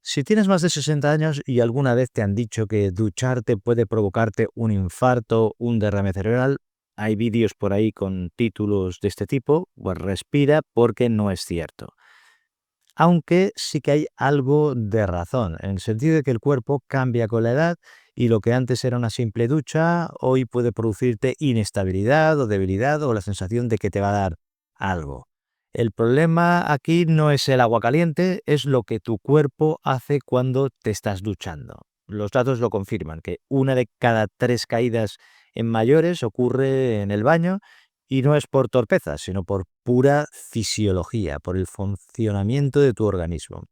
Si tienes más de 60 años y alguna vez te han dicho que ducharte puede provocarte un infarto, un derrame cerebral, hay vídeos por ahí con títulos de este tipo, pues respira porque no es cierto. Aunque sí que hay algo de razón, en el sentido de que el cuerpo cambia con la edad y lo que antes era una simple ducha, hoy puede producirte inestabilidad o debilidad o la sensación de que te va a dar algo. El problema aquí no es el agua caliente, es lo que tu cuerpo hace cuando te estás duchando. Los datos lo confirman, que una de cada 3 caídas en mayores ocurre en el baño y no es por torpeza, sino por pura fisiología, por el funcionamiento de tu organismo.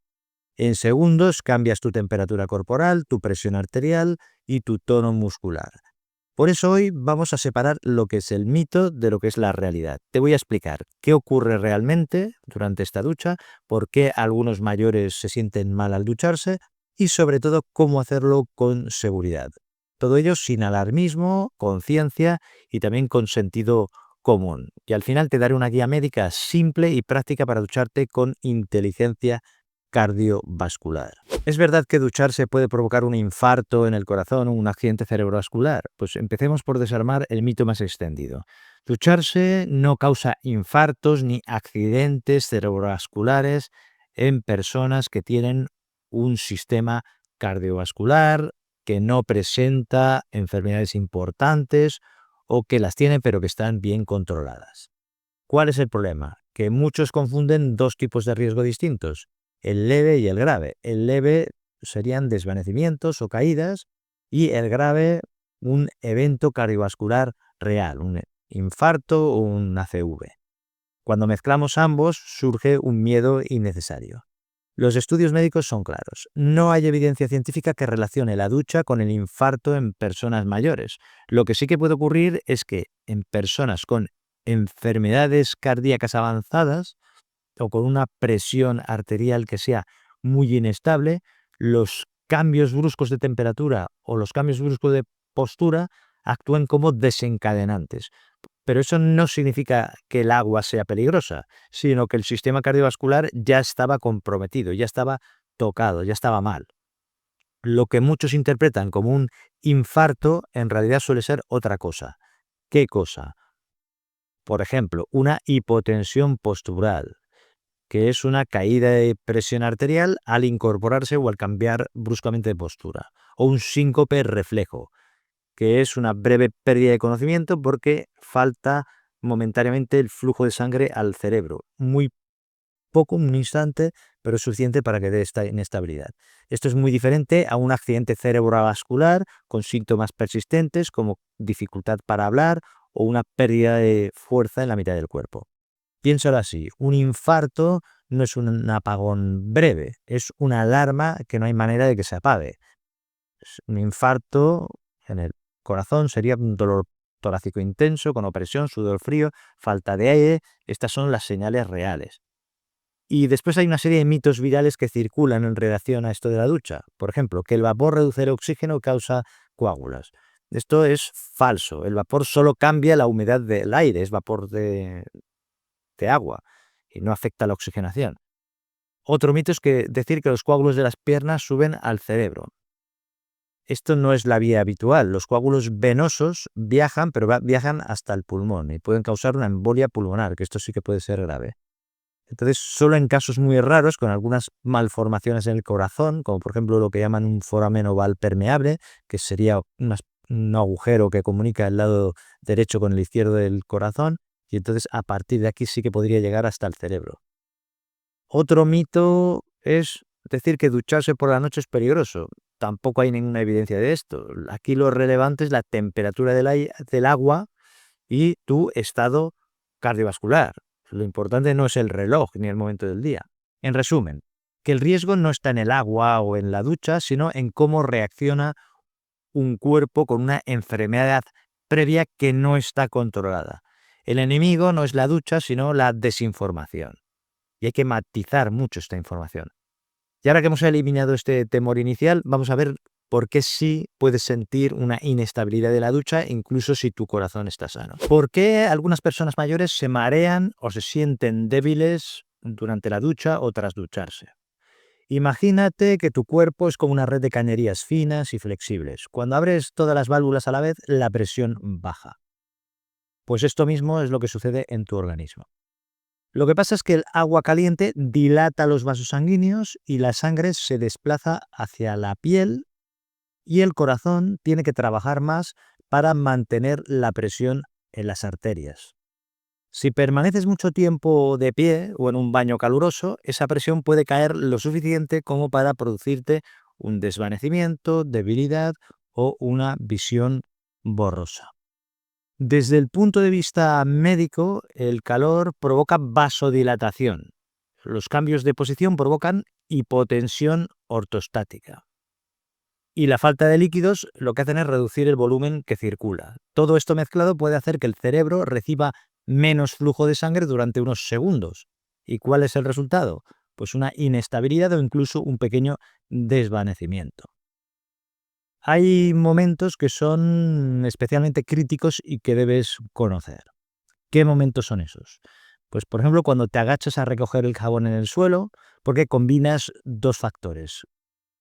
En segundos cambias tu temperatura corporal, tu presión arterial y tu tono muscular. Por eso hoy vamos a separar lo que es el mito de lo que es la realidad. Te voy a explicar qué ocurre realmente durante esta ducha, por qué algunos mayores se sienten mal al ducharse y sobre todo cómo hacerlo con seguridad. Todo ello sin alarmismo, con ciencia y también con sentido común. Y al final te daré una guía médica simple y práctica para ducharte con inteligencia cardiovascular. ¿Es verdad que ducharse puede provocar un infarto en el corazón o un accidente cerebrovascular? Pues empecemos por desarmar el mito más extendido. Ducharse no causa infartos ni accidentes cerebrovasculares en personas que tienen un sistema cardiovascular que no presenta enfermedades importantes o que las tiene pero que están bien controladas. ¿Cuál es el problema? Que muchos confunden dos tipos de riesgo distintos, el leve y el grave. El leve serían desvanecimientos o caídas y el grave un evento cardiovascular real, un infarto o un ACV. Cuando mezclamos ambos surge un miedo innecesario. Los estudios médicos son claros. No hay evidencia científica que relacione la ducha con el infarto en personas mayores. Lo que sí que puede ocurrir es que en personas con enfermedades cardíacas avanzadas o con una presión arterial que sea muy inestable, los cambios bruscos de temperatura o los cambios bruscos de postura actúan como desencadenantes. Pero eso no significa que el agua sea peligrosa, sino que el sistema cardiovascular ya estaba comprometido, ya estaba tocado, ya estaba mal. Lo que muchos interpretan como un infarto en realidad suele ser otra cosa. ¿Qué cosa? Por ejemplo, una hipotensión postural, que es una caída de presión arterial al incorporarse o al cambiar bruscamente de postura, o un síncope reflejo, que es una breve pérdida de conocimiento porque falta momentáneamente el flujo de sangre al cerebro. Muy poco, un instante, pero es suficiente para que dé esta inestabilidad. Esto es muy diferente a un accidente cerebrovascular con síntomas persistentes como dificultad para hablar o una pérdida de fuerza en la mitad del cuerpo. Piénsalo así, un infarto no es un apagón breve, es una alarma que no hay manera de que se apague. Un infarto en el corazón sería un dolor torácico intenso, con opresión, sudor frío, falta de aire. Estas son las señales reales. Y después hay una serie de mitos virales que circulan en relación a esto de la ducha. Por ejemplo, que el vapor reduce el oxígeno causa coágulos. Esto es falso. El vapor solo cambia la humedad del aire, es vapor de agua y no afecta la oxigenación. Otro mito es que decir que los coágulos de las piernas suben al cerebro. Esto no es la vía habitual. Los coágulos venosos viajan, pero viajan hasta el pulmón y pueden causar una embolia pulmonar, que esto sí que puede ser grave. Entonces, solo en casos muy raros, con algunas malformaciones en el corazón, como por ejemplo lo que llaman un foramen oval permeable, que sería un agujero que comunica el lado derecho con el izquierdo del corazón, y entonces a partir de aquí sí que podría llegar hasta el cerebro. Otro mito es decir que ducharse por la noche es peligroso. Tampoco hay ninguna evidencia de esto. Aquí lo relevante es la temperatura del agua y tu estado cardiovascular. Lo importante no es el reloj ni el momento del día. En resumen, que el riesgo no está en el agua o en la ducha, sino en cómo reacciona un cuerpo con una enfermedad previa que no está controlada. El enemigo no es la ducha, sino la desinformación. Y hay que matizar mucho esta información. Y ahora que hemos eliminado este temor inicial, vamos a ver por qué sí puedes sentir una inestabilidad de la ducha, incluso si tu corazón está sano. ¿Por qué algunas personas mayores se marean o se sienten débiles durante la ducha o tras ducharse? Imagínate que tu cuerpo es como una red de cañerías finas y flexibles. Cuando abres todas las válvulas a la vez, la presión baja. Pues esto mismo es lo que sucede en tu organismo. Lo que pasa es que el agua caliente dilata los vasos sanguíneos y la sangre se desplaza hacia la piel y el corazón tiene que trabajar más para mantener la presión en las arterias. Si permaneces mucho tiempo de pie o en un baño caluroso, esa presión puede caer lo suficiente como para producirte un desvanecimiento, debilidad o una visión borrosa. Desde el punto de vista médico, el calor provoca vasodilatación. Los cambios de posición provocan hipotensión ortostática. Y la falta de líquidos lo que hacen es reducir el volumen que circula. Todo esto mezclado puede hacer que el cerebro reciba menos flujo de sangre durante unos segundos. ¿Y cuál es el resultado? Pues una inestabilidad o incluso un pequeño desvanecimiento. Hay momentos que son especialmente críticos y que debes conocer. ¿Qué momentos son esos? Pues, por ejemplo, cuando te agachas a recoger el jabón en el suelo, porque combinas dos factores.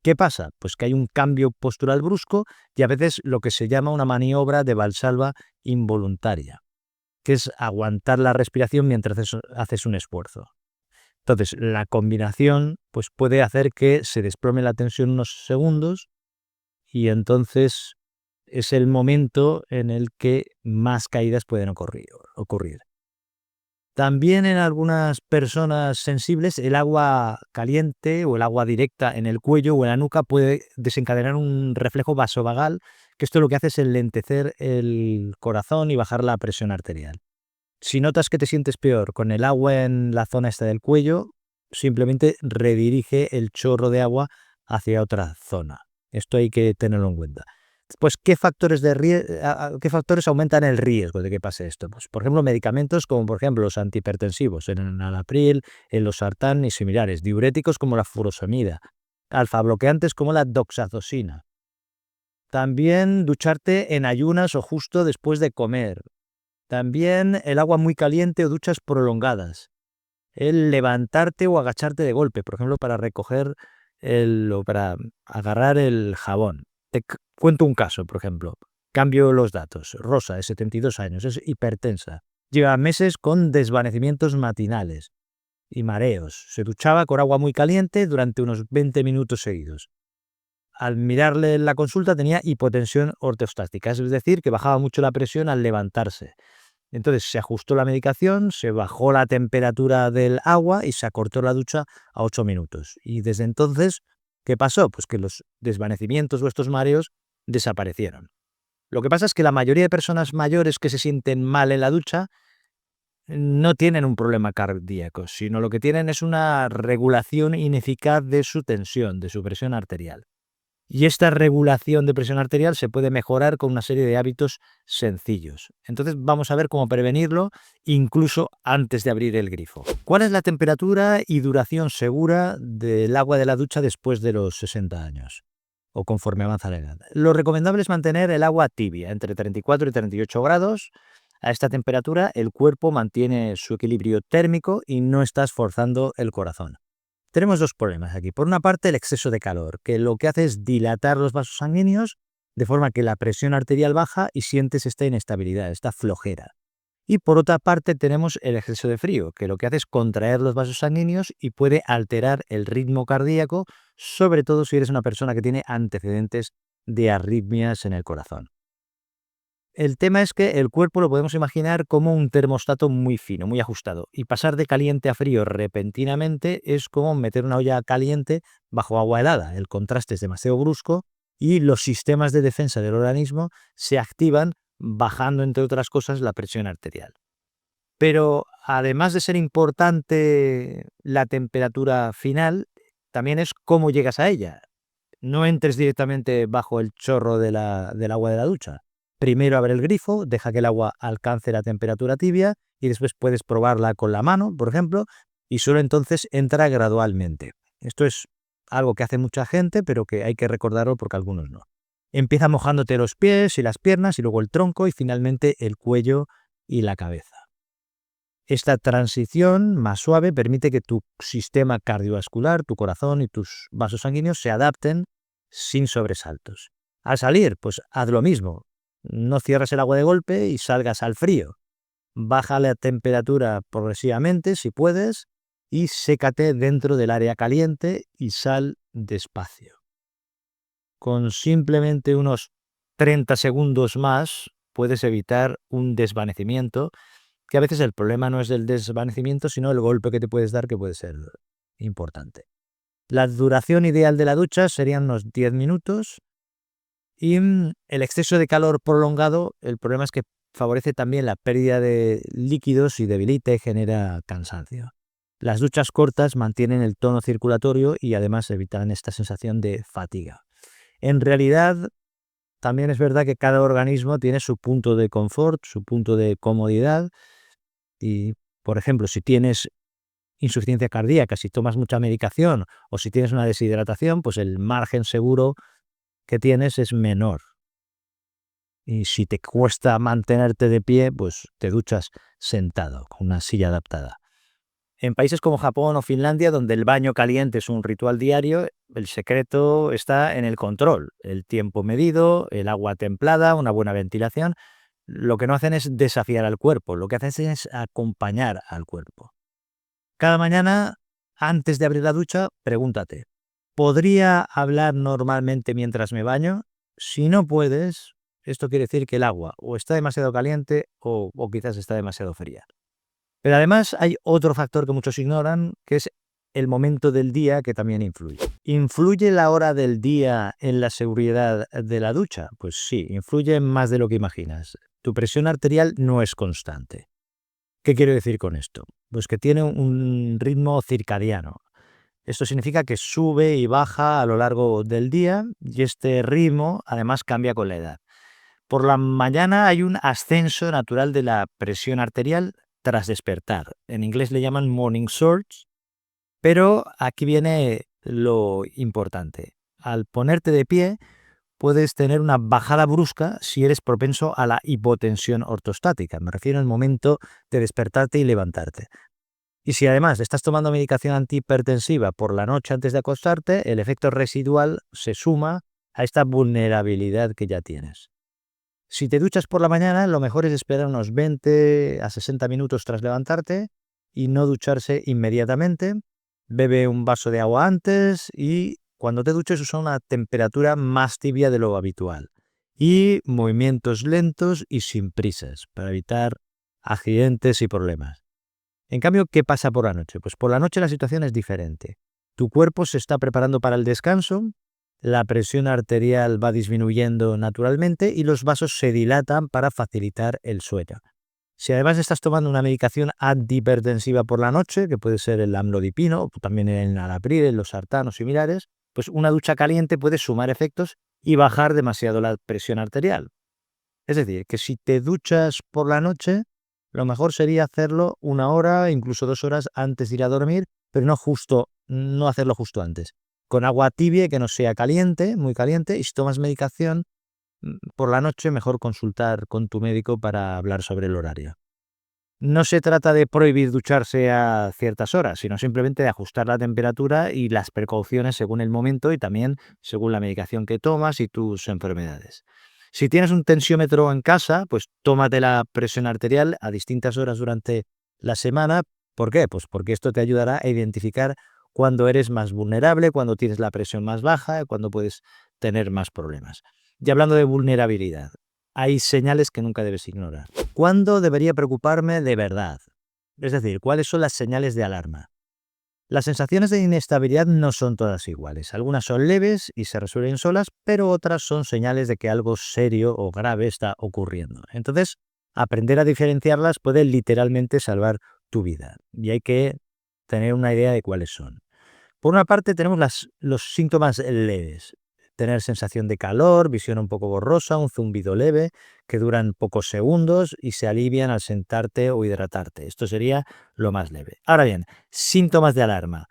¿Qué pasa? Pues que hay un cambio postural brusco y a veces lo que se llama una maniobra de valsalva involuntaria, que es aguantar la respiración mientras haces un esfuerzo. Entonces, la combinación pues, puede hacer que se desplome la tensión unos segundos y entonces es el momento en el que más caídas pueden ocurrir. También en algunas personas sensibles el agua caliente o el agua directa en el cuello o en la nuca puede desencadenar un reflejo vasovagal, que esto lo que hace es enlentecer el corazón y bajar la presión arterial. Si notas que te sientes peor con el agua en la zona esta del cuello, simplemente redirige el chorro de agua hacia otra zona. Esto hay que tenerlo en cuenta. Pues, ¿qué factores aumentan el riesgo de que pase esto? Pues, por ejemplo, medicamentos como por ejemplo los antihipertensivos, el enalapril, el losartán y similares, diuréticos como la furosemida, alfabloqueantes como la doxazosina. También ducharte en ayunas o justo después de comer. También el agua muy caliente o duchas prolongadas. El levantarte o agacharte de golpe, por ejemplo, para recoger o para agarrar el jabón. Te cuento un caso, por ejemplo. Cambio los datos. Rosa, de 72 años, es hipertensa. Lleva meses con desvanecimientos matinales y mareos. Se duchaba con agua muy caliente durante unos 20 minutos seguidos. Al mirarle la consulta tenía hipotensión ortostática, es decir, que bajaba mucho la presión al levantarse. Entonces se ajustó la medicación, se bajó la temperatura del agua y se acortó la ducha a 8 minutos. Y desde entonces, ¿qué pasó? Pues que los desvanecimientos o estos mareos desaparecieron. Lo que pasa es que la mayoría de personas mayores que se sienten mal en la ducha no tienen un problema cardíaco, sino lo que tienen es una regulación ineficaz de su tensión, de su presión arterial. Y esta regulación de presión arterial se puede mejorar con una serie de hábitos sencillos. Entonces vamos a ver cómo prevenirlo incluso antes de abrir el grifo. ¿Cuál es la temperatura y duración segura del agua de la ducha después de los 60 años? O conforme avanza la edad. Lo recomendable es mantener el agua tibia, entre 34 y 38 grados. A esta temperatura el cuerpo mantiene su equilibrio térmico y no estás forzando el corazón. Tenemos dos problemas aquí. Por una parte, el exceso de calor, que lo que hace es dilatar los vasos sanguíneos de forma que la presión arterial baja y sientes esta inestabilidad, esta flojera. Y por otra parte, tenemos el exceso de frío, que lo que hace es contraer los vasos sanguíneos y puede alterar el ritmo cardíaco, sobre todo si eres una persona que tiene antecedentes de arritmias en el corazón. El tema es que el cuerpo lo podemos imaginar como un termostato muy fino, muy ajustado, y pasar de caliente a frío repentinamente es como meter una olla caliente bajo agua helada. El contraste es demasiado brusco y los sistemas de defensa del organismo se activan bajando, entre otras cosas, la presión arterial. Pero además de ser importante la temperatura final, también es cómo llegas a ella. No entres directamente bajo el chorro del agua de la ducha. Primero abre el grifo, deja que el agua alcance la temperatura tibia y después puedes probarla con la mano, por ejemplo, y solo entonces entra gradualmente. Esto es algo que hace mucha gente, pero que hay que recordarlo porque algunos no. Empieza mojándote los pies y las piernas y luego el tronco y finalmente el cuello y la cabeza. Esta transición más suave permite que tu sistema cardiovascular, tu corazón y tus vasos sanguíneos se adapten sin sobresaltos. Al salir, pues haz lo mismo. No cierres el agua de golpe y salgas al frío. Baja la temperatura progresivamente si puedes y sécate dentro del área caliente y sal despacio. Con simplemente unos 30 segundos más puedes evitar un desvanecimiento, que a veces el problema no es el desvanecimiento, sino el golpe que te puedes dar, que puede ser importante. La duración ideal de la ducha serían unos 10 minutos y el exceso de calor prolongado, el problema es que favorece también la pérdida de líquidos y debilita y genera cansancio. Las duchas cortas mantienen el tono circulatorio y además evitan esta sensación de fatiga. En realidad, también es verdad que cada organismo tiene su punto de confort, su punto de comodidad y, por ejemplo, si tienes insuficiencia cardíaca, si tomas mucha medicación o si tienes una deshidratación, pues el margen seguro que tienes es menor. Y si te cuesta mantenerte de pie, pues te duchas sentado, con una silla adaptada. En países como Japón o Finlandia, donde el baño caliente es un ritual diario, el secreto está en el control, el tiempo medido, el agua templada, una buena ventilación. Lo que no hacen es desafiar al cuerpo, lo que hacen es acompañar al cuerpo. Cada mañana, antes de abrir la ducha, pregúntate, ¿podría hablar normalmente mientras me baño? Si no puedes, esto quiere decir que el agua o está demasiado caliente o quizás está demasiado fría. Pero además hay otro factor que muchos ignoran, que es el momento del día, que también influye. ¿Influye la hora del día en la seguridad de la ducha? Pues sí, influye más de lo que imaginas. Tu presión arterial no es constante. ¿Qué quiero decir con esto? Pues que tiene un ritmo circadiano. Esto significa que sube y baja a lo largo del día y este ritmo además cambia con la edad. Por la mañana hay un ascenso natural de la presión arterial tras despertar. En inglés le llaman morning surge, pero aquí viene lo importante. Al ponerte de pie, puedes tener una bajada brusca si eres propenso a la hipotensión ortostática. Me refiero al momento de despertarte y levantarte. Y si además estás tomando medicación antihipertensiva por la noche antes de acostarte, el efecto residual se suma a esta vulnerabilidad que ya tienes. Si te duchas por la mañana, lo mejor es esperar unos 20 a 60 minutos tras levantarte y no ducharse inmediatamente. Bebe un vaso de agua antes y cuando te duches usa una temperatura más tibia de lo habitual. Y movimientos lentos y sin prisas para evitar accidentes y problemas. En cambio, ¿qué pasa por la noche? Pues por la noche la situación es diferente. Tu cuerpo se está preparando para el descanso, la presión arterial va disminuyendo naturalmente y los vasos se dilatan para facilitar el sueño. Si además estás tomando una medicación antihipertensiva por la noche, que puede ser el amlodipino, o también el enalapril, el losartán o similares, pues una ducha caliente puede sumar efectos y bajar demasiado la presión arterial. Es decir, que si te duchas por la noche, lo mejor sería hacerlo 1 hora, incluso 2 horas antes de ir a dormir, pero no hacerlo justo antes. Con agua tibia que no sea caliente, muy caliente, y si tomas medicación por la noche, mejor consultar con tu médico para hablar sobre el horario. No se trata de prohibir ducharse a ciertas horas, sino simplemente de ajustar la temperatura y las precauciones según el momento y también según la medicación que tomas y tus enfermedades. Si tienes un tensiómetro en casa, pues tómate la presión arterial a distintas horas durante la semana. ¿Por qué? Pues porque esto te ayudará a identificar cuándo eres más vulnerable, cuándo tienes la presión más baja, cuándo puedes tener más problemas. Y hablando de vulnerabilidad, hay señales que nunca debes ignorar. ¿Cuándo debería preocuparme de verdad? Es decir, ¿cuáles son las señales de alarma? Las sensaciones de inestabilidad no son todas iguales. Algunas son leves y se resuelven solas, pero otras son señales de que algo serio o grave está ocurriendo. Entonces, aprender a diferenciarlas puede literalmente salvar tu vida. Y hay que tener una idea de cuáles son. Por una parte tenemos los síntomas leves. Tener sensación de calor, visión un poco borrosa, un zumbido leve, que duran pocos segundos y se alivian al sentarte o hidratarte. Esto sería lo más leve. Ahora bien, síntomas de alarma.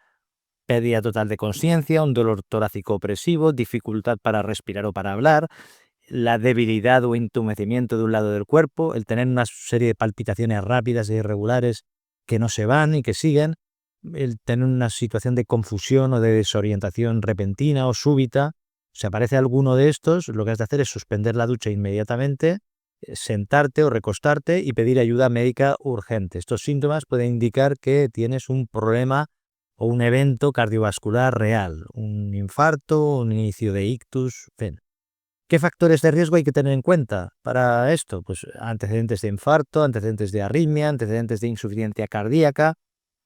Pérdida total de conciencia, un dolor torácico opresivo, dificultad para respirar o para hablar, la debilidad o entumecimiento de un lado del cuerpo, el tener una serie de palpitaciones rápidas e irregulares que no se van y que siguen, el tener una situación de confusión o de desorientación repentina o súbita. Si aparece alguno de estos, lo que has de hacer es suspender la ducha inmediatamente, sentarte o recostarte y pedir ayuda médica urgente. Estos síntomas pueden indicar que tienes un problema o un evento cardiovascular real, un infarto, un inicio de ictus, en fin. ¿Qué factores de riesgo hay que tener en cuenta para esto? Pues antecedentes de infarto, antecedentes de arritmia, antecedentes de insuficiencia cardíaca,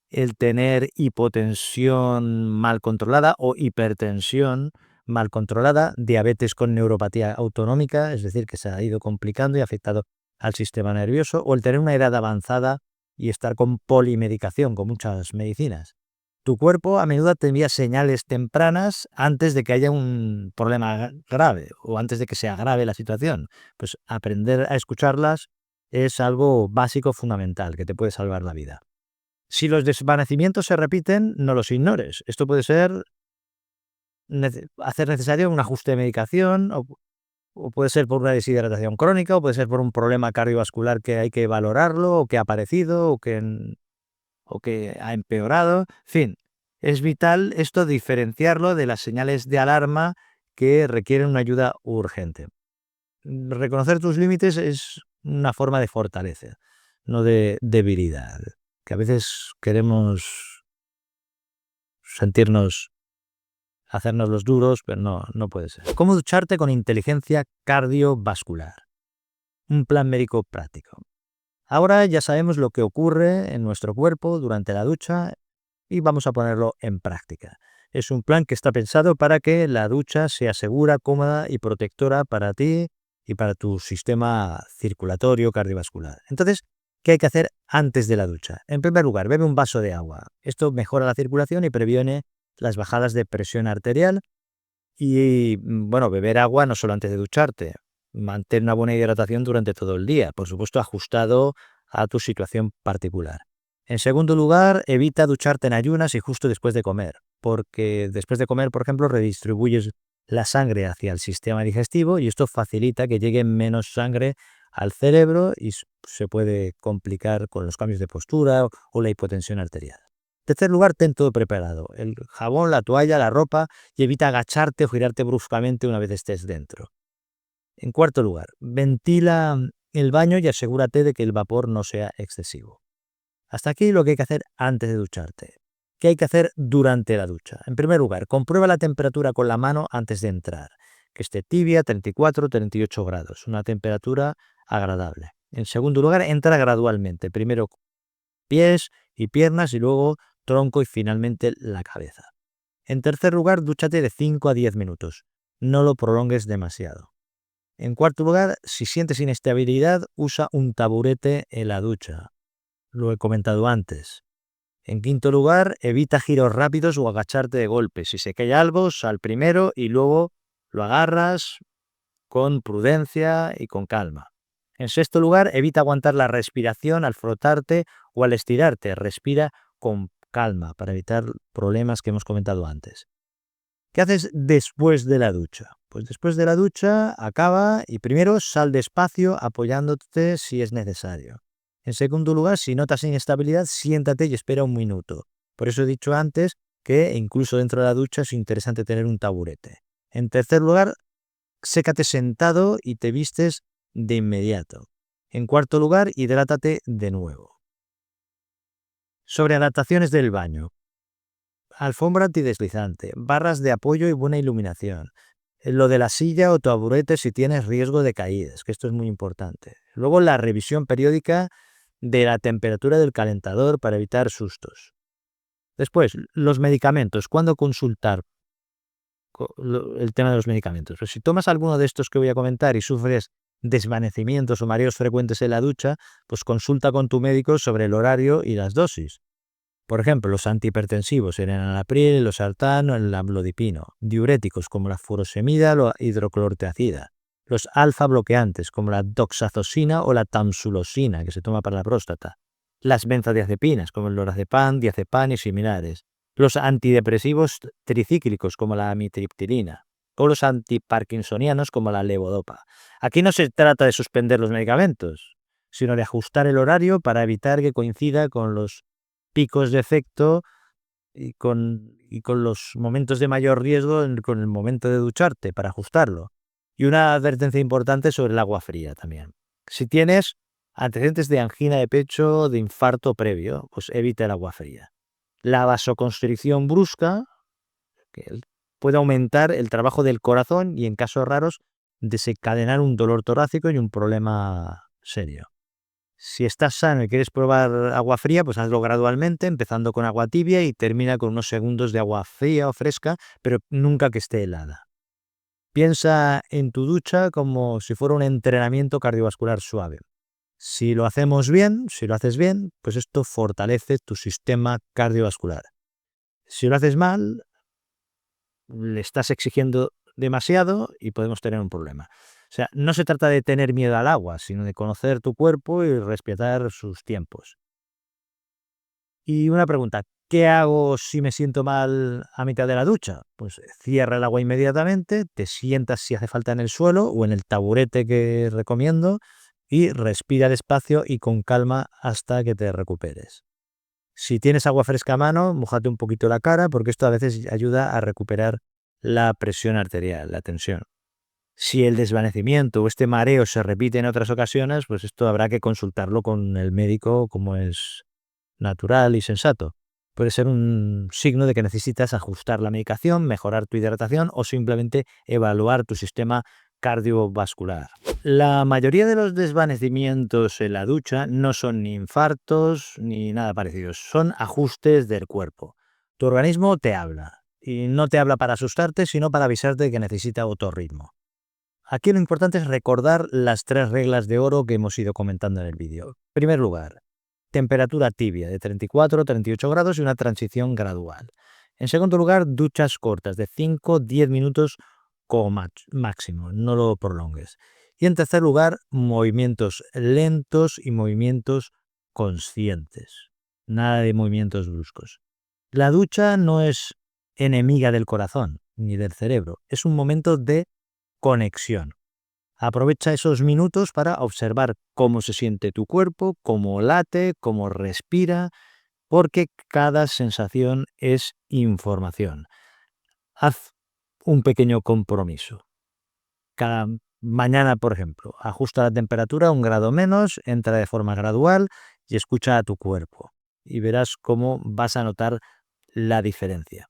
el tener hipotensión mal controlada o hipertensión mal controlada, diabetes con neuropatía autonómica, es decir, que se ha ido complicando y afectado al sistema nervioso, o el tener una edad avanzada y estar con polimedicación, con muchas medicinas. Tu cuerpo a menudo te envía señales tempranas antes de que haya un problema grave o antes de que se agrave la situación. Pues aprender a escucharlas es algo básico, fundamental, que te puede salvar la vida. Si los desvanecimientos se repiten, no los ignores. Esto puede ser hacer necesario un ajuste de medicación o puede ser por una deshidratación crónica o puede ser por un problema cardiovascular que hay que valorarlo o que ha aparecido o que ha empeorado. En fin, es vital esto diferenciarlo de las señales de alarma que requieren una ayuda urgente. Reconocer tus límites es una forma de fortaleza, no de debilidad, que a veces queremos hacernos los duros, pero no puede ser. ¿Cómo ducharte con inteligencia cardiovascular? Un plan médico práctico. Ahora ya sabemos lo que ocurre en nuestro cuerpo durante la ducha y vamos a ponerlo en práctica. Es un plan que está pensado para que la ducha sea segura, cómoda y protectora para ti y para tu sistema circulatorio cardiovascular. Entonces, ¿qué hay que hacer antes de la ducha? En primer lugar, bebe un vaso de agua. Esto mejora la circulación y previene las bajadas de presión arterial. Y bueno, beber agua no solo antes de ducharte, mantén una buena hidratación durante todo el día, por supuesto ajustado a tu situación particular. En segundo lugar, evita ducharte en ayunas y justo después de comer, porque después de comer, por ejemplo, redistribuyes la sangre hacia el sistema digestivo y esto facilita que llegue menos sangre al cerebro y se puede complicar con los cambios de postura o la hipotensión arterial. En tercer lugar, ten todo preparado, el jabón, la toalla, la ropa, y evita agacharte o girarte bruscamente una vez estés dentro. En cuarto lugar, ventila el baño y asegúrate de que el vapor no sea excesivo. Hasta aquí lo que hay que hacer antes de ducharte. ¿Qué hay que hacer durante la ducha? En primer lugar, comprueba la temperatura con la mano antes de entrar, que esté tibia, 34, 38 grados, una temperatura agradable. En segundo lugar, entra gradualmente, primero pies y piernas y luego tronco y finalmente la cabeza. En tercer lugar, dúchate de 5 a 10 minutos. No lo prolongues demasiado. En cuarto lugar, si sientes inestabilidad, usa un taburete en la ducha. Lo he comentado antes. En quinto lugar, evita giros rápidos o agacharte de golpe. Si se cae algo, sal primero y luego lo agarras con prudencia y con calma. En sexto lugar, evita aguantar la respiración al frotarte o al estirarte. Respira con calma para evitar problemas que hemos comentado antes. ¿Qué haces después de la ducha? Pues después de la ducha acaba y primero sal despacio apoyándote si es necesario. En segundo lugar, si notas inestabilidad, siéntate y espera un minuto. Por eso he dicho antes que incluso dentro de la ducha es interesante tener un taburete. En tercer lugar, sécate sentado y te vistes de inmediato. En cuarto lugar, hidrátate de nuevo. Sobre adaptaciones del baño. Alfombra antideslizante, barras de apoyo y buena iluminación. Lo de la silla o taburete si tienes riesgo de caídas, que esto es muy importante. Luego la revisión periódica de la temperatura del calentador para evitar sustos. Después, los medicamentos. ¿Cuándo consultar el tema de los medicamentos? Pues si tomas alguno de estos que voy a comentar y sufres desvanecimientos o mareos frecuentes en la ducha, pues consulta con tu médico sobre el horario y las dosis. Por ejemplo, los antihipertensivos, el enalapril, el losartán o el amlodipino. Diuréticos como la furosemida o la hidroclorotiazida. Los alfa bloqueantes como la doxazosina o la tamsulosina, que se toma para la próstata. Las benzodiazepinas como el lorazepam, diazepam y similares. Los antidepresivos tricíclicos como la amitriptilina. O los antiparkinsonianos como la levodopa. Aquí no se trata de suspender los medicamentos, sino de ajustar el horario para evitar que coincida con los picos de efecto y con los momentos de mayor riesgo con el momento de ducharte para ajustarlo. Y una advertencia importante sobre el agua fría también. Si tienes antecedentes de angina de pecho, de infarto previo, pues evita el agua fría. La vasoconstricción brusca puede aumentar el trabajo del corazón y, en casos raros, desencadenar un dolor torácico y un problema serio. Si estás sano y quieres probar agua fría, pues hazlo gradualmente, empezando con agua tibia y termina con unos segundos de agua fría o fresca, pero nunca que esté helada. Piensa en tu ducha como si fuera un entrenamiento cardiovascular suave. Si lo hacemos bien, si lo haces bien, pues esto fortalece tu sistema cardiovascular. Si lo haces mal, le estás exigiendo demasiado y podemos tener un problema. O sea, no se trata de tener miedo al agua, sino de conocer tu cuerpo y respetar sus tiempos. Y una pregunta, ¿qué hago si me siento mal a mitad de la ducha? Pues cierra el agua inmediatamente, te sientas si hace falta en el suelo o en el taburete que recomiendo y respira despacio y con calma hasta que te recuperes. Si tienes agua fresca a mano, mójate un poquito la cara porque esto a veces ayuda a recuperar la presión arterial, la tensión. Si el desvanecimiento o este mareo se repite en otras ocasiones, pues esto habrá que consultarlo con el médico como es natural y sensato. Puede ser un signo de que necesitas ajustar la medicación, mejorar tu hidratación o simplemente evaluar tu sistema cardiovascular. La mayoría de los desvanecimientos en la ducha no son ni infartos ni nada parecido, son ajustes del cuerpo. Tu organismo te habla y no te habla para asustarte, sino para avisarte de que necesita otro ritmo. Aquí lo importante es recordar las 3 reglas de oro que hemos ido comentando en el vídeo. En primer lugar, temperatura tibia de 34-38 grados y una transición gradual. En segundo lugar, duchas cortas de 5-10 minutos como máximo, no lo prolongues. Y en tercer lugar, movimientos lentos y movimientos conscientes. Nada de movimientos bruscos. La ducha no es enemiga del corazón ni del cerebro, es un momento de conexión. Aprovecha esos minutos para observar cómo se siente tu cuerpo, cómo late, cómo respira, porque cada sensación es información. Haz un pequeño compromiso. Cada mañana, por ejemplo, ajusta la temperatura 1 grado menos, entra de forma gradual y escucha a tu cuerpo. Y verás cómo vas a notar la diferencia.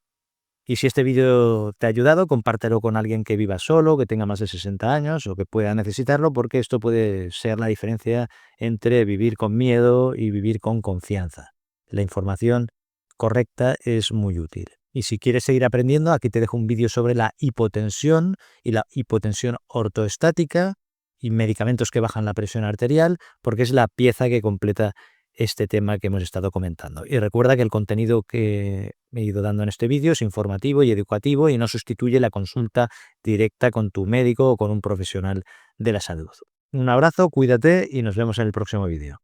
Y si este vídeo te ha ayudado, compártelo con alguien que viva solo, que tenga más de 60 años o que pueda necesitarlo, porque esto puede ser la diferencia entre vivir con miedo y vivir con confianza. La información correcta es muy útil. Y si quieres seguir aprendiendo, aquí te dejo un vídeo sobre la hipotensión y la hipotensión ortoestática y medicamentos que bajan la presión arterial, porque es la pieza que completa este tema que hemos estado comentando. Y recuerda que el contenido que me he ido dando en este vídeo es informativo y educativo y no sustituye la consulta directa con tu médico o con un profesional de la salud. Un abrazo, cuídate y nos vemos en el próximo vídeo.